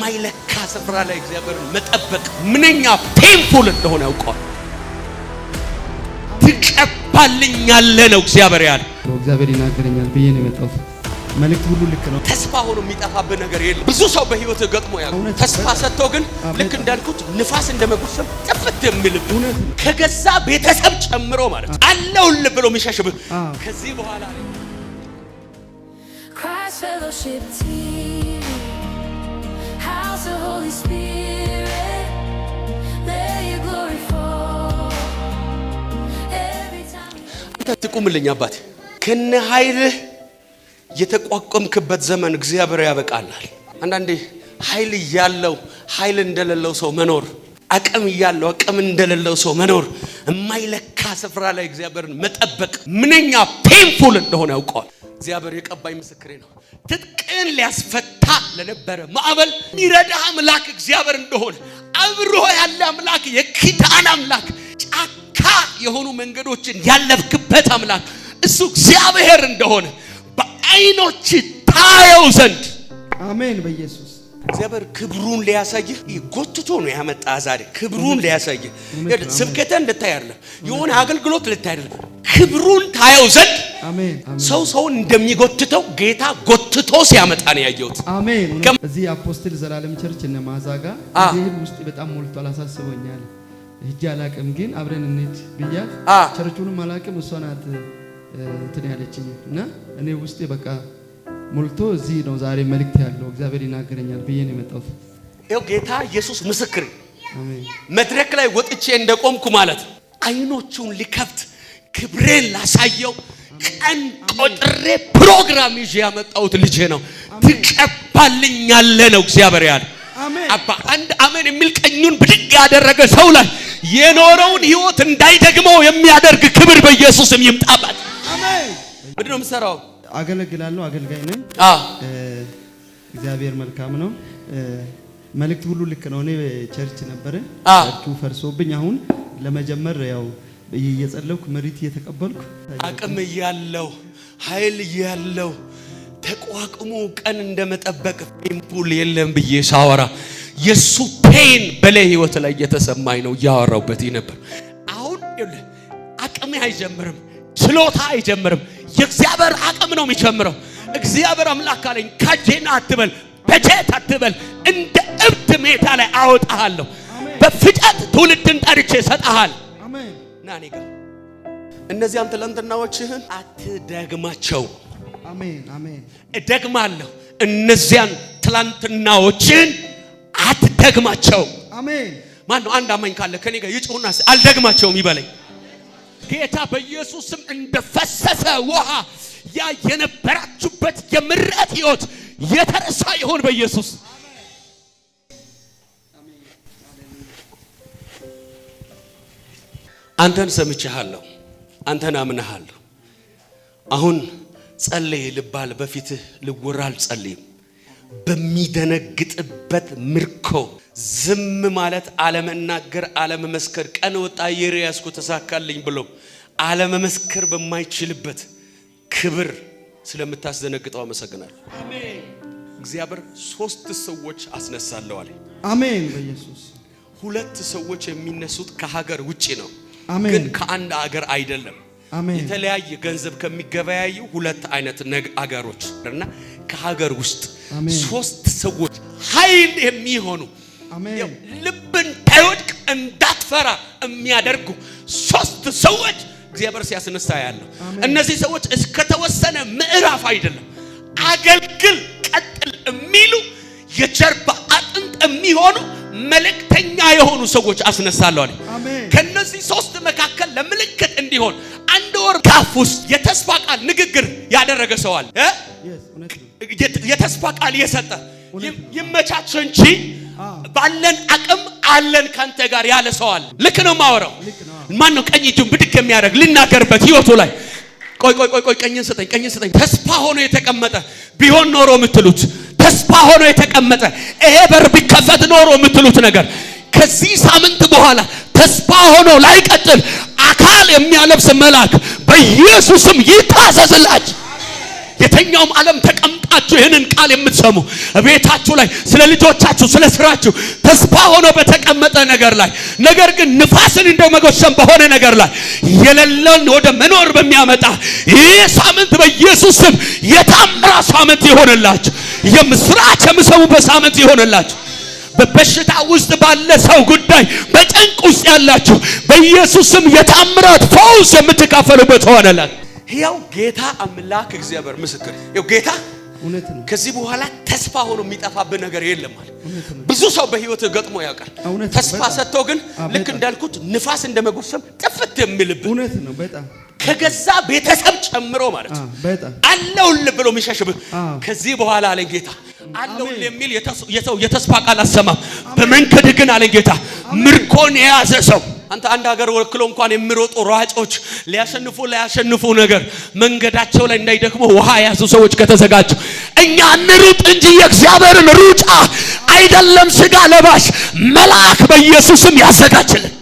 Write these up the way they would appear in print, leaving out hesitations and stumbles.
የማይለካ ስፍራ ላይ እግዚአብሔርን መጠበቅ ምንኛ ፔንፉል እንደሆነ ያውቀዋል። ትቀባልኛለህ ነው እግዚአብሔር ያለ። እግዚአብሔር ይናገረኛል ብዬ ነው የመጣሁት። መልእክት ሁሉ ልክ ነው። ተስፋ ሆኖ የሚጠፋብህ ነገር የለም። ብዙ ሰው በህይወት ገጥሞ ያለው ተስፋ ሰጥቶ ግን ልክ እንዳልኩት ንፋስ እንደመጉሰም ጥፍት የሚልብ ከገዛ ቤተሰብ ጨምሮ ማለት አለውል ብሎ የሚሸሽብህ ከዚህ በኋላ Christ Fellowship Team House of Holy Spirit let your glory fall every time ተቁምልኝ አባቴ ከነ ኃይልህ የተቋቋምክበት ዘመን እግዚአብሔር ያበቃላል። አንዳንዴ ኃይል ያለው ኃይል እንደሌለው ሰው መኖር፣ አቅም ያለው አቅም እንደሌለው ሰው መኖር፣ የማይለካ ስፍራ ላይ እግዚአብሔርን መጠበቅ ምንኛ ፔንፉል እንደሆነ ያውቀዋል። እግዚአብሔር የቀባይ ምስክሬ ነው። ትጥቅን ሊያስፈታ ለነበረ ማዕበል የሚረዳ አምላክ እግዚአብሔር እንደሆነ አብሮ ያለ አምላክ፣ የኪዳን አምላክ፣ ጫካ የሆኑ መንገዶችን ያለፍክበት አምላክ እሱ እግዚአብሔር እንደሆነ በአይኖች ታየው ዘንድ አሜን። በኢየሱስ እግዚአብሔር ክብሩን ሊያሳይህ ጎትቶ ነው ያመጣ። ዛሬ ክብሩን ሊያሳይህ ስብከተ እንድታይ አይደለም፣ የሆነ አገልግሎት ልታይ አይደለም፣ ክብሩን ታየው ዘንድ አሜን። ሰውን እንደሚጎትተው ጌታ ጎትቶ ሲያመጣ ነው ያየሁት። አሜን። እዚህ አፖስትል ዘላለም ቸርች እነ ማዛጋ እዚህ ውስጥ በጣም ሞልቷል። አሳስቦኛል። ሂጅ አላቅም ግን አብረን እንሂድ ብያት ቸርቹንም አላቅም እሷ ናት እንትን ያለችኝ እና እኔ ውስጤ በቃ ሞልቶ እዚህ ነው ዛሬ መልእክት ያለው እግዚአብሔር ይናገረኛል ብዬ ነው የመጣሁት። ይኸው ጌታ ኢየሱስ ምስክር። አሜን። መድረክ ላይ ወጥቼ እንደቆምኩ ማለት አይኖቹን ሊከፍት ክብሬን ላሳየው ቀን ቆጥሬ ፕሮግራም ይዤ ያመጣሁት ልጄ ነው። ትቀባልኛለህ ነው እግዚአብሔር ያለ። አባ አንድ አሜን የሚል ቀኙን ብድግ ያደረገ ሰው ላይ የኖረውን ህይወት እንዳይደግመው የሚያደርግ ክብር በኢየሱስም ይምጣበት። አሜን። ምንድነው የምሰራው? አገለግላለሁ፣ አገልጋይ ነኝ። እግዚአብሔር መልካም ነው። መልእክት ሁሉ ልክ ነው። እኔ ቸርች ነበር ቸርቹ ፈርሶብኝ አሁን ለመጀመር ያው እየጸለይኩ መሪት እየተቀበልኩ አቅም ያለው ኃይል ያለው ተቋቁሞ ቀን እንደመጠበቅ ፔንፉል የለም ብዬ ሳወራ የሱ ፔን በላይ ህይወት ላይ እየተሰማኝ ነው ያወራውበት ነበር። አሁን አቅም አይጀምርም፣ ችሎታ አይጀምርም፣ የእግዚአብሔር አቅም ነው የሚጀምረው። እግዚአብሔር አምላክ አለኝ ካጄና አትበል፣ በጀት አትበል፣ እንደ እብድ ሜዳ ላይ አወጣሃለሁ፣ በፍጨት ትውልድን ጠርቼ ሰጣሃል። አሜን። ናኔ ጋር እነዚያን ትላንትናዎችህን አትደግማቸው። አሜን አሜን። እደግማለሁ፣ እነዚያን ትላንትናዎችን አትደግማቸው። አሜን። ማን ነው አንድ አማኝ ካለ ከኔ ጋር ይጮህና አልደግማቸውም ይበለኝ። ጌታ በኢየሱስም እንደፈሰሰ ውሃ ያ የነበራችሁበት የምሕረት ሕይወት የተረሳ ይሆን በኢየሱስ። አንተን ሰምቼሃለሁ፣ አንተን አምነሃለሁ። አሁን ጸልይ ልባል በፊትህ ልወራ አልጸልይም። በሚደነግጥበት ምርኮ ዝም ማለት አለመናገር አለመመስከር ቀን ወጣ የሪያስኩ ተሳካልኝ ብሎ አለመመስከር በማይችልበት ክብር ስለምታስደነግጠው አመሰግናለሁ። አሜን። እግዚአብሔር 3 ሰዎች አስነሳለሁ አለ። አሜን በኢየሱስ። 2 ሰዎች የሚነሱት ከሀገር ውጪ ነው፣ ግን ከአንድ ሀገር አይደለም። አሜን። የተለያየ ገንዘብ ከሚገበያዩ 2 አይነት አገሮች እና ከሀገር ውስጥ 3 ሰዎች ኃይል የሚሆኑ ልብን ታይወድቅ እንዳትፈራ የሚያደርጉ 3 ሰዎች እግዚአብሔር ሲያስነሳ ያለው። እነዚህ ሰዎች እስከተወሰነ ምዕራፍ አይደለም አገልግል ቀጥል የሚሉ የጀርባ አጥንት የሚሆኑ መልእክተኛ የሆኑ ሰዎች አስነሳለሁ አለ። ከነዚህ 3 መካከል ለምልክት እንዲሆን 1 ወር ካፍ ውስጥ የተስፋ ቃል ንግግር ያደረገ ሰው አለ። የተስፋ ቃል የሰጠ ይመቻች እንጂ ባለን አቅም አለን ካንተ ጋር ያለ ሰው አለ። ልክ ነው ማወራው። ማን ነው ቀኝ እጁን ብድግ የሚያደርግ ልናገርበት ህይወቱ ላይ? ቆይ ቀኝን ስጠኝ። ተስፋ ሆኖ የተቀመጠ ቢሆን ኖሮ የምትሉት ተስፋ ሆኖ የተቀመጠ ይሄ በር ቢከፈት ኖሮ የምትሉት ነገር ከዚህ ሳምንት በኋላ ተስፋ ሆኖ ላይቀጥል አካል የሚያለብስ መልአክ በኢየሱስም ይታዘዝላችሁ። የተኛውም ዓለም ተቀምጣችሁ ይህንን ቃል የምትሰሙ ቤታችሁ ላይ ስለ ልጆቻችሁ ስለ ስራችሁ ተስፋ ሆኖ በተቀመጠ ነገር ላይ ነገር ግን ንፋስን እንደው መጎሰም በሆነ ነገር ላይ የሌለን ወደ መኖር በሚያመጣ ይህ ሳምንት በኢየሱስ ስም የታምራት ሳምንት ይሆንላችሁ። የምስራች የምሰሙበት ሳምንት ይሆንላችሁ። በበሽታ ውስጥ ባለ ሰው ጉዳይ በጭንቅ ውስጥ ያላችሁ በኢየሱስ ስም የታምራት ፈውስ የምትካፈሉበት ሆነላችሁ። ያው ጌታ አምላክ እግዚአብሔር ምስክር ያው ጌታ እውነት ነው። ከዚህ በኋላ ተስፋ ሆኖ የሚጠፋብህ ነገር የለም ማለት ብዙ ሰው በህይወት ገጥሞ ያውቃል። ተስፋ ሰጥቶ ግን ልክ እንዳልኩት ንፋስ እንደመጎሰም ጥፍት የሚልብህ እውነት ነው። በጣም ከገዛ ቤተሰብ ጨምሮ ማለት ነው አለውልህ ብሎ የሚሸሽብህ ከዚህ በኋላ አለኝ ጌታ አለውልህ የሚል የሰው የተስፋ ቃል አሰማም። በመንገድ ግን አለኝ ጌታ ምርኮን የያዘ ሰው አንተ አንድ ሀገር ወክሎ እንኳን የሚሮጡ ሯጮች ሊያሸንፉ ነገር መንገዳቸው ላይ እንዳይደክሙ ውሃ የያዙ ሰዎች ከተዘጋጁ እኛ እንሩጥ እንጂ የእግዚአብሔርን ሩጫ አይደለም ስጋ ለባሽ መልአክ በኢየሱስም ያዘጋጅልን።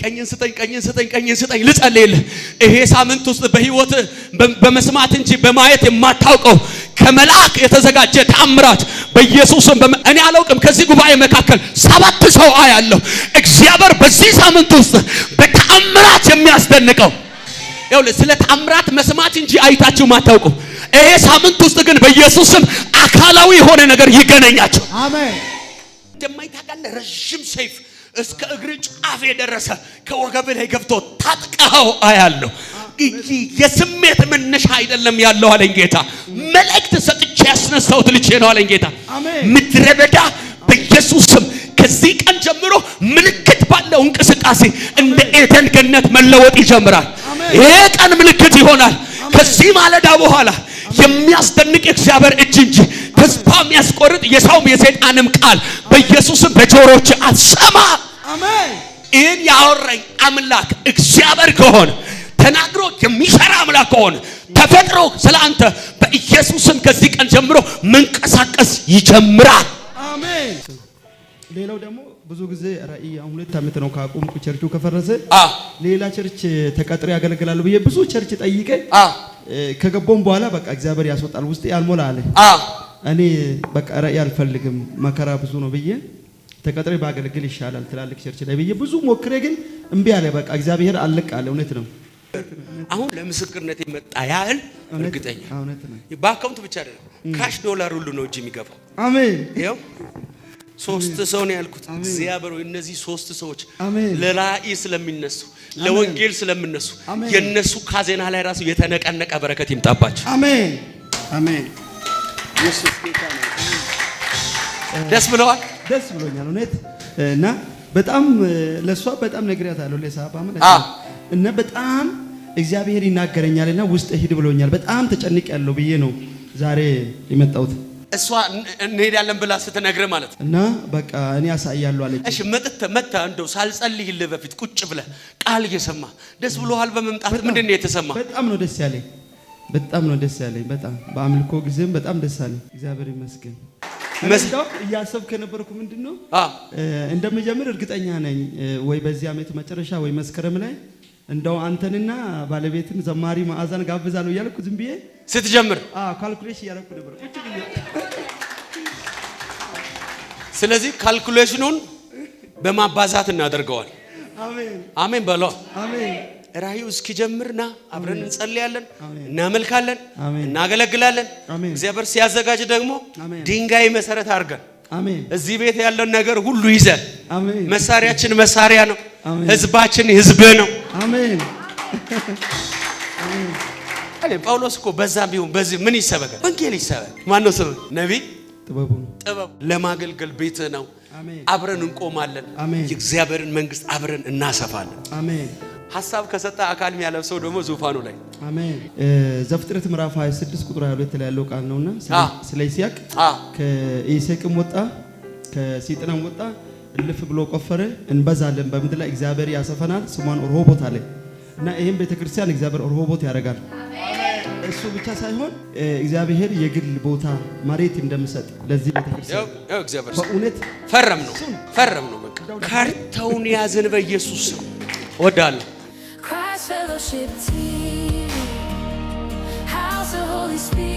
ቀኝን ስጠኝ ልጸልይልህ። ይሄ ሳምንት ውስጥ በህይወት በመስማት እንጂ በማየት የማታውቀው ከመልአክ የተዘጋጀ ተአምራት በኢየሱስም እኔ አላውቅም። ከዚህ ጉባኤ መካከል 7 ሰው አያለሁ እግዚአብሔር በዚህ ሳምንት ውስጥ በተአምራት የሚያስደንቀው ይኸውልህ። ስለ ተአምራት መስማት እንጂ አይታችሁ ማታውቁ ይሄ ሳምንት ውስጥ ግን በኢየሱስም አካላዊ የሆነ ነገር ይገናኛቸው። አሜን። እንደማይታውቃለህ ረጅም ሰይፍ እስከ እግር ጫፍ የደረሰ ከወገብ ላይ ገብቶ ታጥቀኸው አያለሁ። የስሜት መነሻ አይደለም ያለው አለኝ ጌታ። መልእክት ሰጥቼ ያስነሳሁት ልጄ ነው አለኝ ጌታ። ምድረ በዳ በኢየሱስ ስም ከዚህ ቀን ጀምሮ ምልክት ባለው እንቅስቃሴ እንደ ኤደን ገነት መለወጥ ይጀምራል። ይሄ ቀን ምልክት ይሆናል። ከዚህ ማለዳ በኋላ የሚያስደንቅ የእግዚአብሔር እጅ እንጂ ተስፋ የሚያስቆርጥ የሰውም የሰይጣንም ቃል በኢየሱስም በጆሮች አትሰማ። አሜን። ይህን ያወራኝ አምላክ እግዚአብሔር ከሆነ ተናግሮ የሚሰራ አምላክ ከሆነ ተፈጥሮ ስለአንተ በኢየሱስም ከዚህ ቀን ጀምሮ መንቀሳቀስ ይጀምራል። አሜን። ሌላው ደግሞ ብዙ ጊዜ ራእይ 2 ዓመት ነው ካቆምኩ ቸርቹ ከፈረሰ ሌላ ቸርች ተቀጥሬ ያገለግላሉ ብዬ ብዙ ቸርች ጠይቄ ከገቦም በኋላ በቃ እግዚአብሔር ያስወጣል ውስጥ ያልሞላ አለ። እኔ በቃ ራእይ አልፈልግም መከራ ብዙ ነው ብዬ ተቀጥሬ ባገለግል ይሻላል ትላልቅ ቸርች ላይ ብዬ ብዙ ሞክሬ ግን እምቢ አለ። በቃ እግዚአብሔር አለቅ አለ። እውነት ነው። አሁን ለምስክርነት የመጣ ያህል እርግጠኛ በአካውንት ብቻ አይደለም ካሽ ዶላር ሁሉ ነው እጅ የሚገባው። አሜን። ይኸው 3 ሰው ነው ያልኩት። እግዚአብሔር ሆይ እነዚህ 3 ሰዎች ለራእይ ስለሚነሱ ለወንጌል ስለሚነሱ የነሱ ካዜና ላይ ራሱ የተነቀነቀ በረከት ይምጣባቸው። አሜን አሜን። ኢየሱስ ጌታ ነው። ደስ ብለዋል። ደስ ብሎኛል እውነት እና በጣም ለሷ በጣም ነግሬያታለሁ ለሳባ ማለት እና በጣም እግዚአብሔር ይናገረኛልና ውስጥ ሂድ ብሎኛል። በጣም ተጨንቅ ያለው ብዬ ነው ዛሬ የመጣሁት። እሷ እንሄዳለን ብላ ስትነግር ማለት እና በቃ እኔ አሳያለሁ አለች። እሺ መጣ እንደው ሳልጸልይልህ በፊት ቁጭ ብለህ ቃል እየሰማ ደስ ብሎሃል በመምጣት ምንድን ነው የተሰማ? በጣም ነው ደስ ያለኝ። በጣም በአምልኮ ጊዜም በጣም ደስ አለኝ። እግዚአብሔር ይመስገን። መስዳው እያሰብክ ነበርኩ ምንድነው እንደምጀምር እርግጠኛ ነኝ። ወይ በዚህ ዓመት መጨረሻ ወይ መስከረም ላይ እንደው አንተንና ባለቤትን ዘማሪ ማዕዛን ጋብዛለሁ እያልኩ ዝም ብዬ ስትጀምር ካልኩሌሽን እያደረኩ ነበር ቁጭ ብዬ። ስለዚህ ካልኩሌሽኑን በማባዛት እናደርገዋል። አሜን አሜን በለው። አሜን። ራእዩ እስኪጀምርና አብረን እንጸልያለን፣ እናመልካለን፣ እናገለግላለን። እግዚአብሔር ሲያዘጋጅ ደግሞ ድንጋይ መሰረት አድርገን እዚህ ቤት ያለው ነገር ሁሉ ይዘን መሳሪያችን መሳሪያ ነው፣ ህዝባችን ህዝብ ነው። አሜን አሜን። ጳውሎስ እኮ በዛም ቢሆን በዚህ ምን ይሰበካል? ወንጌል ይሰበክ። ማን ነው ስም? ነቢይ ጥበቡ ለማገልገል ቤት ነው። አብረን እንቆማለን። የእግዚአብሔርን መንግስት አብረን እናሰፋለን። አሜን። ሐሳብ ከሰጣ አካል የሚያለብሰው ደግሞ ዙፋኑ ላይ አሜን። ዘፍጥረት ምዕራፍ 26 ቁጥር 22 ላይ ያለው ቃል ነውና ስለ ይስሐቅ ከይስሐቅም ወጣ ከሲጥናም ወጣ እልፍ ብሎ ቆፈረ፣ እንበዛለን በምድር ላይ እግዚአብሔር ያሰፈናል፣ ስሟን ርሆቦት አለ እና ይሄን ቤተክርስቲያን እግዚአብሔር ርሆቦት ያደርጋል። እሱ ብቻ ሳይሆን እግዚአብሔር የግል ቦታ መሬት እንደምሰጥ ለዚህ ቤተክርስቲያን እግዚአብሔር በእውነት ፈረም ነው። በቃ ካርታውን ያዘን በኢየሱስ ስም ወዳለሁ። Christ Fellowship TV, House of Holy Spirit.